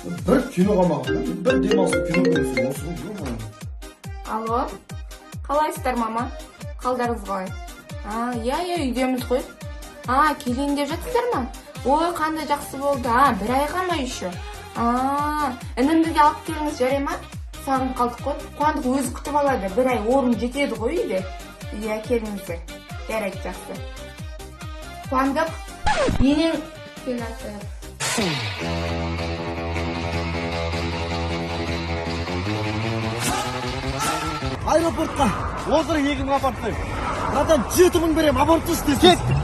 Bir kinoga maqoldim. Bir demosib kino ko'rsin. O'smi? Алло, қалайсыздар, мама? Қалдарыңыз қалай? Иә, үйдеміз ғой. Келейін деп жатсыздар ма? Ой, қандай жақсы болды. Бір айға ма еще? Інімді де алып келіңіз, жарай ма? Сағын қалдық қой. Қуандық өзі күтіп алады. Бір ай орын жетеді ғой үйде. Иә, келіңіздер. Жарайды, жақсы. Қуандық, менің келесі. Аэропортқа озыр егімге апарттым. Надан 7 мың берем, аборт істесін. Кет!